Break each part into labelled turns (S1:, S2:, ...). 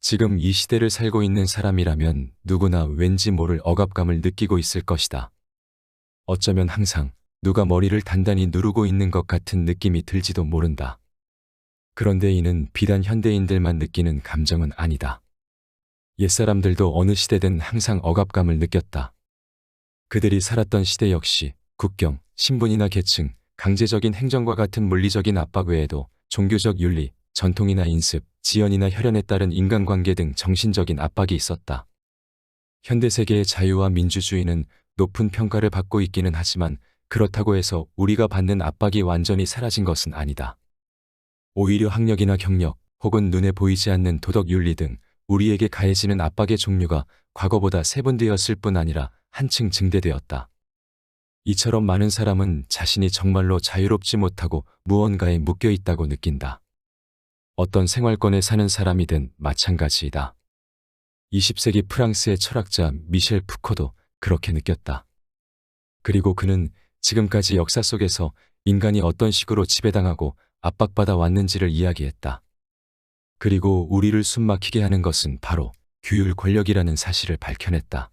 S1: 지금 이 시대를 살고 있는 사람이라면 누구나 왠지 모를 억압감을 느끼고 있을 것이다. 어쩌면 항상 누가 머리를 단단히 누르고 있는 것 같은 느낌이 들지도 모른다. 그런데 이는 비단 현대인들만 느끼는 감정은 아니다. 옛사람들도 어느 시대든 항상 억압감을 느꼈다. 그들이 살았던 시대 역시 국경, 신분이나 계층, 강제적인 행정과 같은 물리적인 압박 외에도 종교적 윤리, 전통이나 인습, 지연이나 혈연에 따른 인간관계 등 정신적인 압박이 있었다. 현대세계의 자유와 민주주의는 높은 평가를 받고 있기는 하지만 그렇다고 해서 우리가 받는 압박이 완전히 사라진 것은 아니다. 오히려 학력이나 경력 혹은 눈에 보이지 않는 도덕 윤리 등 우리에게 가해지는 압박의 종류가 과거보다 세분되었을 뿐 아니라 한층 증대되었다. 이처럼 많은 사람은 자신이 정말로 자유롭지 못하고 무언가에 묶여 있다고 느낀다. 어떤 생활권에 사는 사람이든 마찬가지이다. 20세기 프랑스의 철학자 미셸 푸코도 그렇게 느꼈다. 그리고 그는 지금까지 역사 속에서 인간이 어떤 식으로 지배당하고 압박받아 왔는지를 이야기했다. 그리고 우리를 숨막히게 하는 것은 바로 규율 권력이라는 사실을 밝혀냈다.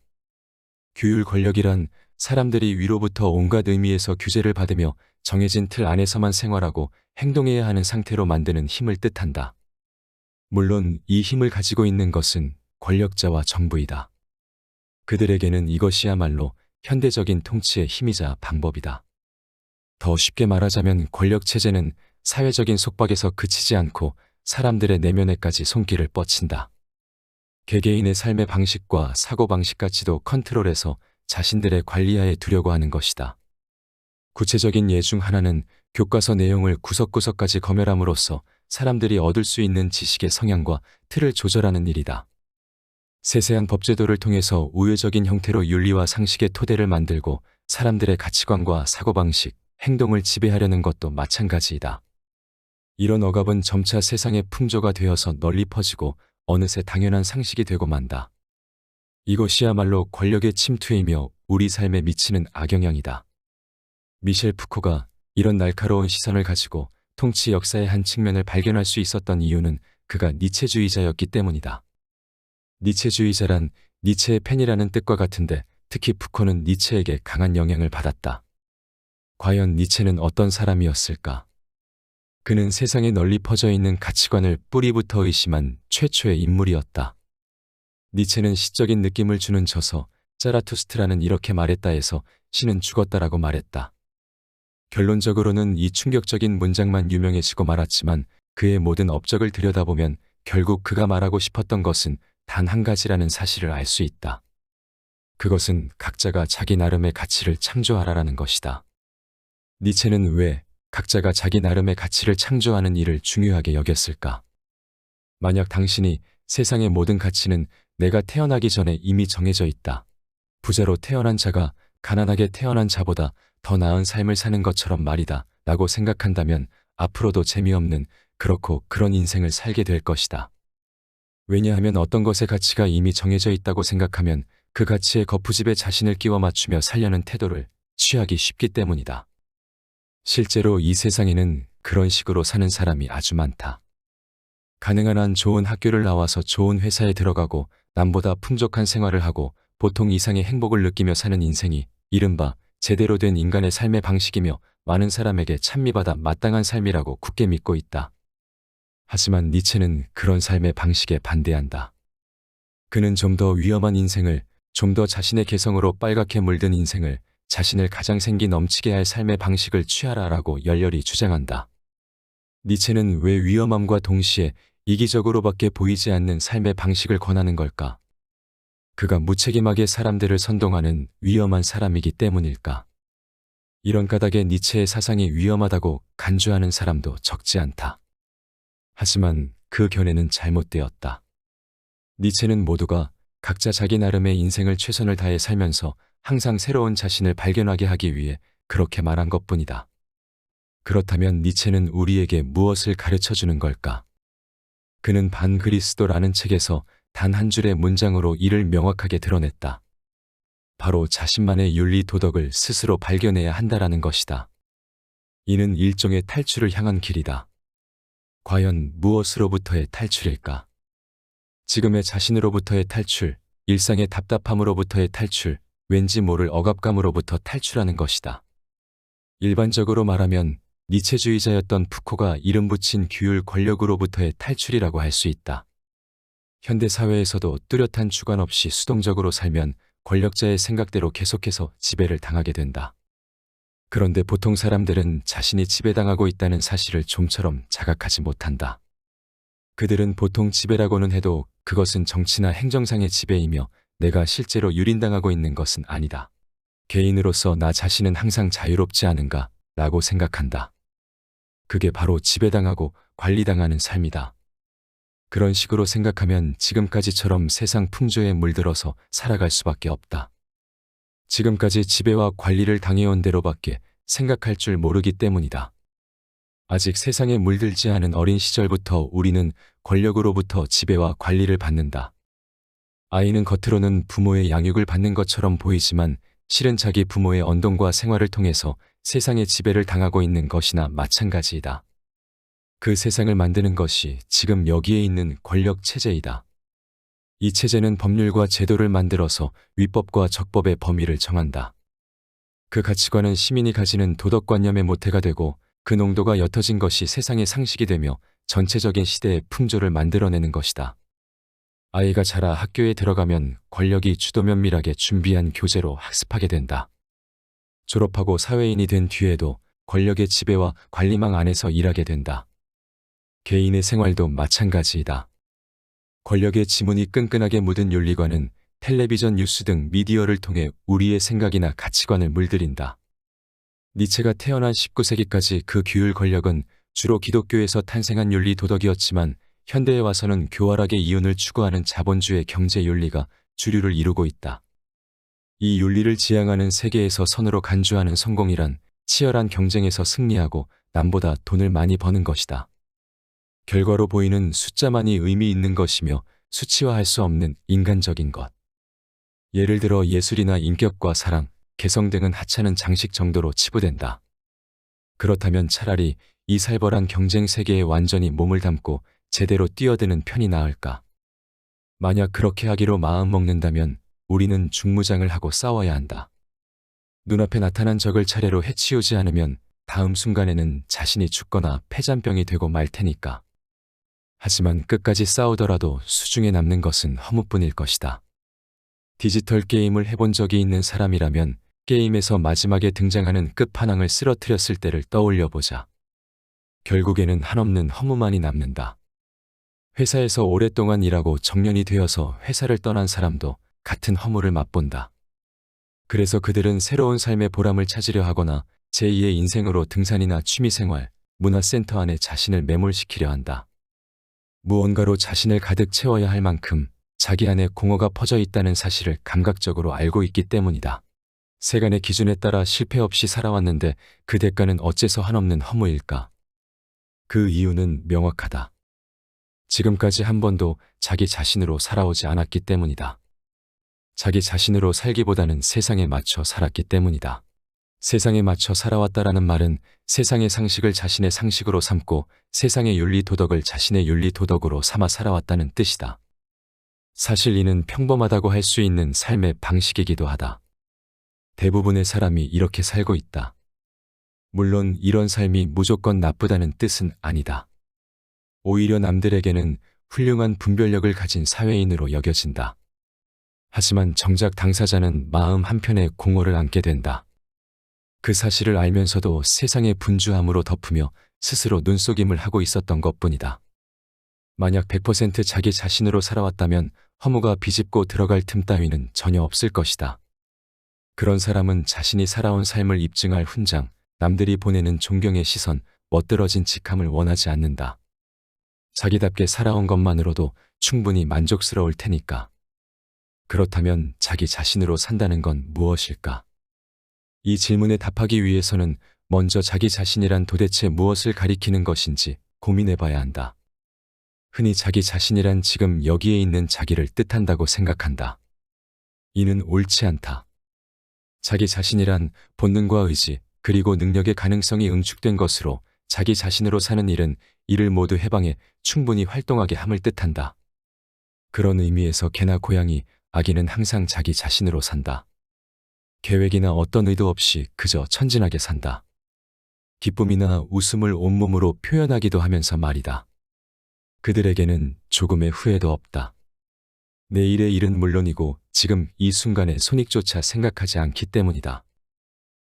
S1: 규율 권력이란 사람들이 위로부터 온갖 의미에서 규제를 받으며 정해진 틀 안에서만 생활하고 행동해야 하는 상태로 만드는 힘을 뜻한다. 물론 이 힘을 가지고 있는 것은 권력자와 정부이다. 그들에게는 이것이야말로 현대적인 통치의 힘이자 방법이다. 더 쉽게 말하자면 권력체제는 사회적인 속박에서 그치지 않고 사람들의 내면에까지 손길을 뻗친다. 개개인의 삶의 방식과 사고방식까지도 컨트롤해서 자신들의 관리하에 두려고 하는 것이다. 구체적인 예 중 하나는 교과서 내용을 구석구석까지 검열함으로써 사람들이 얻을 수 있는 지식의 성향과 틀을 조절하는 일이다. 세세한 법제도를 통해서 우회적인 형태로 윤리와 상식의 토대를 만들고 사람들의 가치관과 사고방식, 행동을 지배하려는 것도 마찬가지이다. 이런 억압은 점차 세상의 풍조가 되어서 널리 퍼지고 어느새 당연한 상식이 되고 만다. 이것이야말로 권력의 침투이며 우리 삶에 미치는 악영향이다. 미셸 푸코가 이런 날카로운 시선을 가지고 통치 역사의 한 측면을 발견할 수 있었던 이유는 그가 니체주의자였기 때문이다. 니체주의자란 니체의 팬이라는 뜻과 같은데 특히 푸코는 니체에게 강한 영향을 받았다. 과연 니체는 어떤 사람이었을까? 그는 세상에 널리 퍼져 있는 가치관을 뿌리부터 의심한 최초의 인물이었다. 니체는 시적인 느낌을 주는 저서 자라투스트라는 이렇게 말했다 해서 신은 죽었다라고 말했다. 결론적으로는 이 충격적인 문장만 유명해지고 말았지만 그의 모든 업적을 들여다보면 결국 그가 말하고 싶었던 것은 단 한 가지라는 사실을 알 수 있다. 그것은 각자가 자기 나름의 가치를 창조하라라는 것이다. 니체는 왜 각자가 자기 나름의 가치를 창조하는 일을 중요하게 여겼을까? 만약 당신이 세상의 모든 가치는 내가 태어나기 전에 이미 정해져 있다. 부자로 태어난 자가 가난하게 태어난 자보다 더 나은 삶을 사는 것처럼 말이다 라고 생각한다면 앞으로도 재미없는 그렇고 그런 인생을 살게 될 것이다. 왜냐하면 어떤 것의 가치가 이미 정해져 있다고 생각하면 그 가치의 거푸집에 자신을 끼워 맞추며 살려는 태도를 취하기 쉽기 때문이다. 실제로 이 세상에는 그런 식으로 사는 사람이 아주 많다. 가능한 한 좋은 학교를 나와서 좋은 회사에 들어가고 남보다 풍족한 생활을 하고 보통 이상의 행복을 느끼며 사는 인생이 이른바 제대로 된 인간의 삶의 방식이며 많은 사람에게 찬미받아 마땅한 삶이라고 굳게 믿고 있다. 하지만 니체는 그런 삶의 방식에 반대한다. 그는 좀 더 위험한 인생을, 좀 더 자신의 개성으로 빨갛게 물든 인생을, 자신을 가장 생기 넘치게 할 삶의 방식을 취하라라고 열렬히 주장한다. 니체는 왜 위험함과 동시에 이기적으로밖에 보이지 않는 삶의 방식을 권하는 걸까? 그가 무책임하게 사람들을 선동하는 위험한 사람이기 때문일까? 이런 까닭에 니체의 사상이 위험하다고 간주하는 사람도 적지 않다. 하지만 그 견해는 잘못되었다. 니체는 모두가 각자 자기 나름의 인생을 최선을 다해 살면서 항상 새로운 자신을 발견하게 하기 위해 그렇게 말한 것뿐이다. 그렇다면 니체는 우리에게 무엇을 가르쳐 주는 걸까? 그는 반그리스도라는 책에서 단 한 줄의 문장으로 이를 명확하게 드러냈다. 바로 자신만의 윤리 도덕을 스스로 발견해야 한다라는 것이다. 이는 일종의 탈출을 향한 길이다. 과연 무엇으로부터의 탈출일까? 지금의 자신으로부터의 탈출, 일상의 답답함으로부터의 탈출, 왠지 모를 억압감으로부터 탈출하는 것이다. 일반적으로 말하면 니체주의자였던 푸코가 이름 붙인 규율 권력으로부터의 탈출이라고 할 수 있다. 현대 사회에서도 뚜렷한 주관 없이 수동적으로 살면 권력자의 생각대로 계속해서 지배를 당하게 된다. 그런데 보통 사람들은 자신이 지배당하고 있다는 사실을 좀처럼 자각하지 못한다. 그들은 보통 지배라고는 해도 그것은 정치나 행정상의 지배이며 내가 실제로 유린당하고 있는 것은 아니다. 개인으로서 나 자신은 항상 자유롭지 않은가 라고 생각한다. 그게 바로 지배당하고 관리당하는 삶이다. 그런 식으로 생각하면 지금까지처럼 세상 풍조에 물들어서 살아갈 수밖에 없다. 지금까지 지배와 관리를 당해온 대로밖에 생각할 줄 모르기 때문이다. 아직 세상에 물들지 않은 어린 시절부터 우리는 권력으로부터 지배와 관리를 받는다. 아이는 겉으로는 부모의 양육을 받는 것처럼 보이지만 실은 자기 부모의 언동과 생활을 통해서 세상의 지배를 당하고 있는 것이나 마찬가지이다. 그 세상을 만드는 것이 지금 여기에 있는 권력 체제이다. 이 체제는 법률과 제도를 만들어서 위법과 적법의 범위를 정한다. 그 가치관은 시민이 가지는 도덕관념의 모태가 되고 그 농도가 옅어진 것이 세상의 상식이 되며 전체적인 시대의 풍조를 만들어내는 것이다. 아이가 자라 학교에 들어가면 권력이 주도면밀하게 준비한 교재로 학습하게 된다. 졸업하고 사회인이 된 뒤에도 권력의 지배와 관리망 안에서 일하게 된다. 개인의 생활도 마찬가지이다. 권력의 지문이 끈끈하게 묻은 윤리관은 텔레비전 뉴스 등 미디어를 통해 우리의 생각이나 가치관을 물들인다. 니체가 태어난 19세기까지 그 규율 권력은 주로 기독교에서 탄생한 윤리 도덕이었지만 현대에 와서는 교활하게 이윤을 추구하는 자본주의 경제 윤리가 주류를 이루고 있다. 이 윤리를 지향하는 세계에서 선으로 간주하는 성공이란 치열한 경쟁에서 승리하고 남보다 돈을 많이 버는 것이다. 결과로 보이는 숫자만이 의미 있는 것이며 수치화할 수 없는 인간적인 것. 예를 들어 예술이나 인격과 사랑, 개성 등은 하찮은 장식 정도로 치부된다. 그렇다면 차라리 이 살벌한 경쟁 세계에 완전히 몸을 담고 제대로 뛰어드는 편이 나을까? 만약 그렇게 하기로 마음먹는다면 우리는 중무장을 하고 싸워야 한다. 눈앞에 나타난 적을 차례로 해치우지 않으면 다음 순간에는 자신이 죽거나 폐잔병이 되고 말 테니까. 하지만 끝까지 싸우더라도 수중에 남는 것은 허무뿐일 것이다. 디지털 게임을 해본 적이 있는 사람이라면 게임에서 마지막에 등장하는 끝판왕을 쓰러뜨렸을 때를 떠올려보자. 결국에는 한없는 허무만이 남는다. 회사에서 오랫동안 일하고 정년이 되어서 회사를 떠난 사람도 같은 허무를 맛본다. 그래서 그들은 새로운 삶의 보람을 찾으려 하거나 제2의 인생으로 등산이나 취미생활, 문화센터 안에 자신을 매몰시키려 한다. 무언가로 자신을 가득 채워야 할 만큼 자기 안에 공허가 퍼져 있다는 사실을 감각적으로 알고 있기 때문이다. 세간의 기준에 따라 실패 없이 살아왔는데 그 대가는 어째서 한없는 허무일까? 그 이유는 명확하다. 지금까지 한 번도 자기 자신으로 살아오지 않았기 때문이다. 자기 자신으로 살기보다는 세상에 맞춰 살았기 때문이다. 세상에 맞춰 살아왔다라는 말은 세상의 상식을 자신의 상식으로 삼고 세상의 윤리 도덕을 자신의 윤리 도덕으로 삼아 살아왔다는 뜻이다. 사실 이는 평범하다고 할 수 있는 삶의 방식이기도 하다. 대부분의 사람이 이렇게 살고 있다. 물론 이런 삶이 무조건 나쁘다는 뜻은 아니다. 오히려 남들에게는 훌륭한 분별력을 가진 사회인으로 여겨진다. 하지만 정작 당사자는 마음 한편에 공허를 안게 된다. 그 사실을 알면서도 세상의 분주함으로 덮으며 스스로 눈속임을 하고 있었던 것뿐이다. 만약 100% 자기 자신으로 살아왔다면 허무가 비집고 들어갈 틈 따위는 전혀 없을 것이다. 그런 사람은 자신이 살아온 삶을 입증할 훈장, 남들이 보내는 존경의 시선, 멋들어진 직함을 원하지 않는다. 자기답게 살아온 것만으로도 충분히 만족스러울 테니까. 그렇다면 자기 자신으로 산다는 건 무엇일까? 이 질문에 답하기 위해서는 먼저 자기 자신이란 도대체 무엇을 가리키는 것인지 고민해봐야 한다. 흔히 자기 자신이란 지금 여기에 있는 자기를 뜻한다고 생각한다. 이는 옳지 않다. 자기 자신이란 본능과 의지, 그리고 능력의 가능성이 응축된 것으로 자기 자신으로 사는 일은 이를 모두 해방해 충분히 활동하게 함을 뜻한다. 그런 의미에서 개나 고양이, 아기는 항상 자기 자신으로 산다. 계획이나 어떤 의도 없이 그저 천진하게 산다. 기쁨이나 웃음을 온몸으로 표현하기도 하면서 말이다. 그들에게는 조금의 후회도 없다. 내일의 일은 물론이고 지금 이 순간의 손익조차 생각하지 않기 때문이다.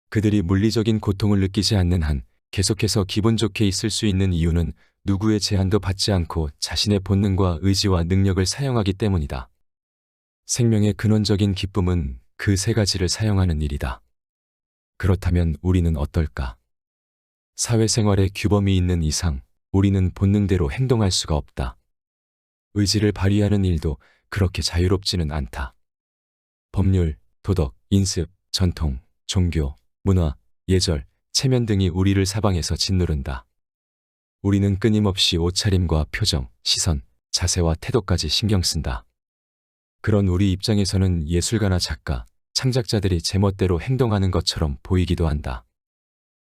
S1: 그들이 물리적인 고통을 느끼지 않는 한 계속해서 기분 좋게 있을 수 있는 이유는 누구의 제한도 받지 않고 자신의 본능과 의지와 능력을 사용하기 때문이다. 생명의 근원적인 기쁨은 그 세 가지를 사용하는 일이다. 그렇다면 우리는 어떨까? 사회생활에 규범이 있는 이상 우리는 본능대로 행동할 수가 없다. 의지를 발휘하는 일도 그렇게 자유롭지는 않다. 법률, 도덕, 인습, 전통, 종교, 문화, 예절, 체면 등이 우리를 사방에서 짓누른다. 우리는 끊임없이 옷차림과 표정, 시선, 자세와 태도까지 신경 쓴다. 그런 우리 입장에서는 예술가나 작가, 창작자들이 제멋대로 행동하는 것처럼 보이기도 한다.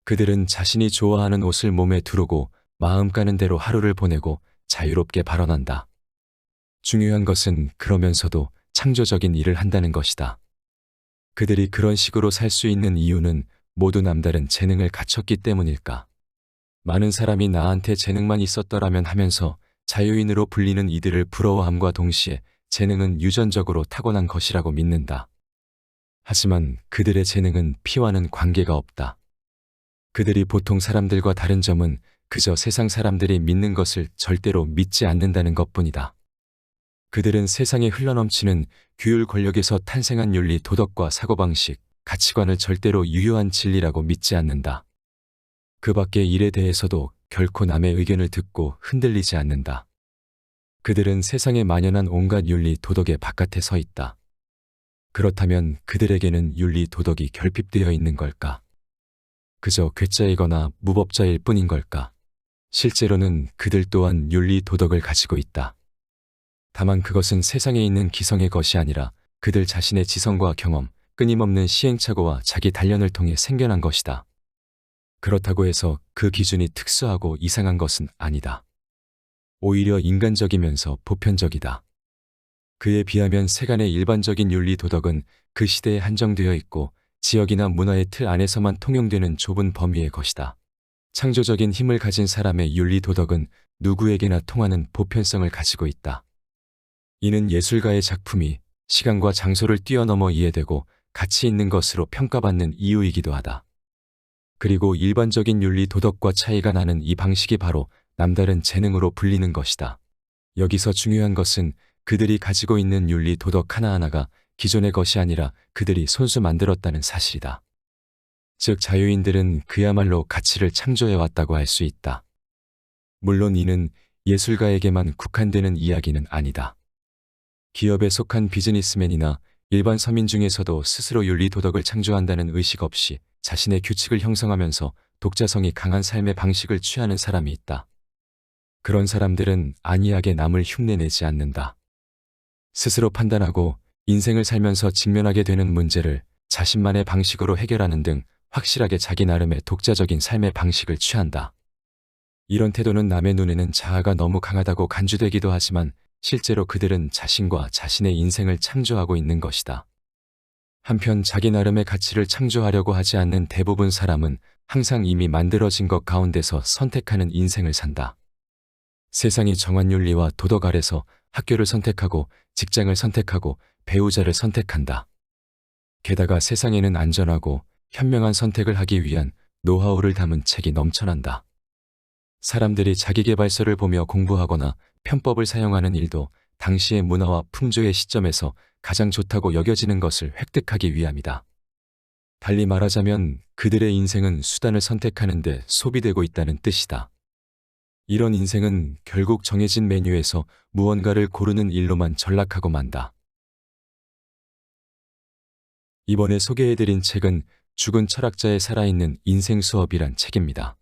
S1: 그들은 자신이 좋아하는 옷을 몸에 두르고 마음 가는 대로 하루를 보내고 자유롭게 발언한다. 중요한 것은 그러면서도 창조적인 일을 한다는 것이다. 그들이 그런 식으로 살 수 있는 이유는 모두 남다른 재능을 갖췄기 때문일까? 많은 사람이 나한테 재능만 있었더라면 하면서 자유인으로 불리는 이들을 부러워함과 동시에 재능은 유전적으로 타고난 것이라고 믿는다. 하지만 그들의 재능은 피와는 관계가 없다. 그들이 보통 사람들과 다른 점은 그저 세상 사람들이 믿는 것을 절대로 믿지 않는다는 것뿐이다. 그들은 세상에 흘러넘치는 규율 권력에서 탄생한 윤리, 도덕과 사고방식, 가치관을 절대로 유효한 진리라고 믿지 않는다. 그 밖의 일에 대해서도 결코 남의 의견을 듣고 흔들리지 않는다. 그들은 세상에 만연한 온갖 윤리, 도덕의 바깥에 서 있다. 그렇다면 그들에게는 윤리, 도덕이 결핍되어 있는 걸까? 그저 괴짜이거나 무법자일 뿐인 걸까? 실제로는 그들 또한 윤리, 도덕을 가지고 있다. 다만 그것은 세상에 있는 기성의 것이 아니라 그들 자신의 지성과 경험, 끊임없는 시행착오와 자기 단련을 통해 생겨난 것이다. 그렇다고 해서 그 기준이 특수하고 이상한 것은 아니다. 오히려 인간적이면서 보편적이다. 그에 비하면 세간의 일반적인 윤리, 도덕은 그 시대에 한정되어 있고 지역이나 문화의 틀 안에서만 통용되는 좁은 범위의 것이다. 창조적인 힘을 가진 사람의 윤리, 도덕은 누구에게나 통하는 보편성을 가지고 있다. 이는 예술가의 작품이 시간과 장소를 뛰어넘어 이해되고 가치 있는 것으로 평가받는 이유이기도 하다. 그리고 일반적인 윤리, 도덕과 차이가 나는 이 방식이 바로 남다른 재능으로 불리는 것이다. 여기서 중요한 것은 그들이 가지고 있는 윤리, 도덕 하나하나가 기존의 것이 아니라 그들이 손수 만들었다는 사실이다. 즉 자유인들은 그야말로 가치를 창조해왔다고 할 수 있다. 물론 이는 예술가에게만 국한되는 이야기는 아니다. 기업에 속한 비즈니스맨이나 일반 서민 중에서도 스스로 윤리, 도덕을 창조한다는 의식 없이 자신의 규칙을 형성하면서 독자성이 강한 삶의 방식을 취하는 사람이 있다. 그런 사람들은 안이하게 남을 흉내내지 않는다. 스스로 판단하고 인생을 살면서 직면하게 되는 문제를 자신만의 방식으로 해결하는 등 확실하게 자기 나름의 독자적인 삶의 방식을 취한다. 이런 태도는 남의 눈에는 자아가 너무 강하다고 간주되기도 하지만 실제로 그들은 자신과 자신의 인생을 창조하고 있는 것이다. 한편 자기 나름의 가치를 창조하려고 하지 않는 대부분 사람은 항상 이미 만들어진 것 가운데서 선택하는 인생을 산다. 세상이 정한 윤리와 도덕 아래서 학교를 선택하고 직장을 선택하고 배우자를 선택한다. 게다가 세상에는 안전하고 현명한 선택을 하기 위한 노하우를 담은 책이 넘쳐난다. 사람들이 자기계발서를 보며 공부하거나 편법을 사용하는 일도 당시의 문화와 풍조의 시점에서 가장 좋다고 여겨지는 것을 획득하기 위함이다. 달리 말하자면 그들의 인생은 수단을 선택하는 데 소비되고 있다는 뜻이다. 이런 인생은 결국 정해진 메뉴에서 무언가를 고르는 일로만 전락하고 만다. 이번에 소개해드린 책은 죽은 철학자의 살아있는 인생 수업이란 책입니다.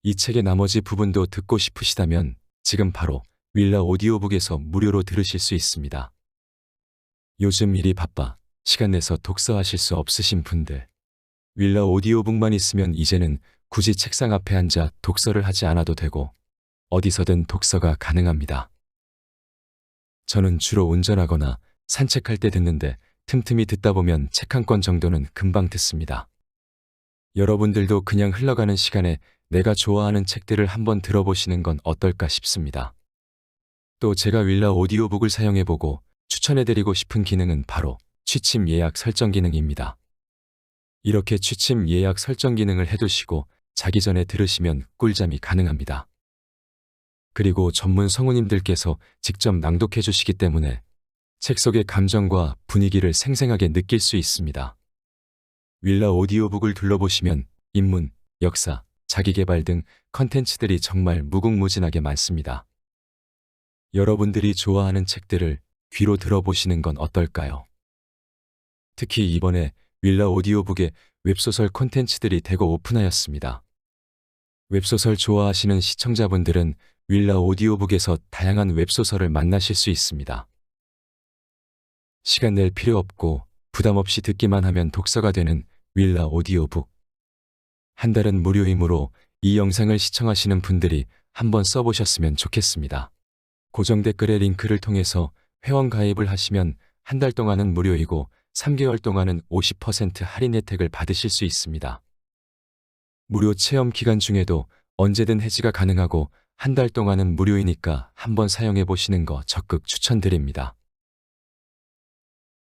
S1: 이 책의 나머지 부분도 듣고 싶으시다면 지금 바로 윌라 오디오북에서 무료로 들으실 수 있습니다. 요즘 일이 바빠 시간 내서 독서하실 수 없으신 분들, 윌라 오디오북만 있으면 이제는 굳이 책상 앞에 앉아 독서를 하지 않아도 되고 어디서든 독서가 가능합니다. 저는 주로 운전하거나 산책할 때 듣는데 틈틈이 듣다 보면 책 한 권 정도는 금방 듣습니다. 여러분들도 그냥 흘러가는 시간에 내가 좋아하는 책들을 한번 들어보시는 건 어떨까 싶습니다. 또 제가 윌라 오디오북을 사용해보고 추천해드리고 싶은 기능은 바로 취침 예약 설정 기능입니다. 이렇게 취침 예약 설정 기능을 해두시고 자기 전에 들으시면 꿀잠이 가능합니다. 그리고 전문 성우님들께서 직접 낭독해 주시기 때문에 책 속의 감정과 분위기를 생생하게 느낄 수 있습니다. 윌라 오디오북을 둘러보시면 인문, 역사, 자기계발 등 컨텐츠들이 정말 무궁무진하게 많습니다. 여러분들이 좋아하는 책들을 귀로 들어보시는 건 어떨까요? 특히 이번에 윌라 오디오북에 웹소설 콘텐츠들이 대거 오픈하였습니다. 웹소설 좋아하시는 시청자분들은 윌라 오디오북에서 다양한 웹소설을 만나실 수 있습니다. 시간 낼 필요 없고 부담 없이 듣기만 하면 독서가 되는 윌라 오디오북. 한 달은 무료이므로 이 영상을 시청하시는 분들이 한번 써보셨으면 좋겠습니다. 고정 댓글의 링크를 통해서 회원 가입을 하시면 한 달 동안은 무료이고 3개월 동안은 50% 할인 혜택을 받으실 수 있습니다. 무료 체험 기간 중에도 언제든 해지가 가능하고 한 달 동안은 무료이니까 한번 사용해 보시는 거 적극 추천드립니다.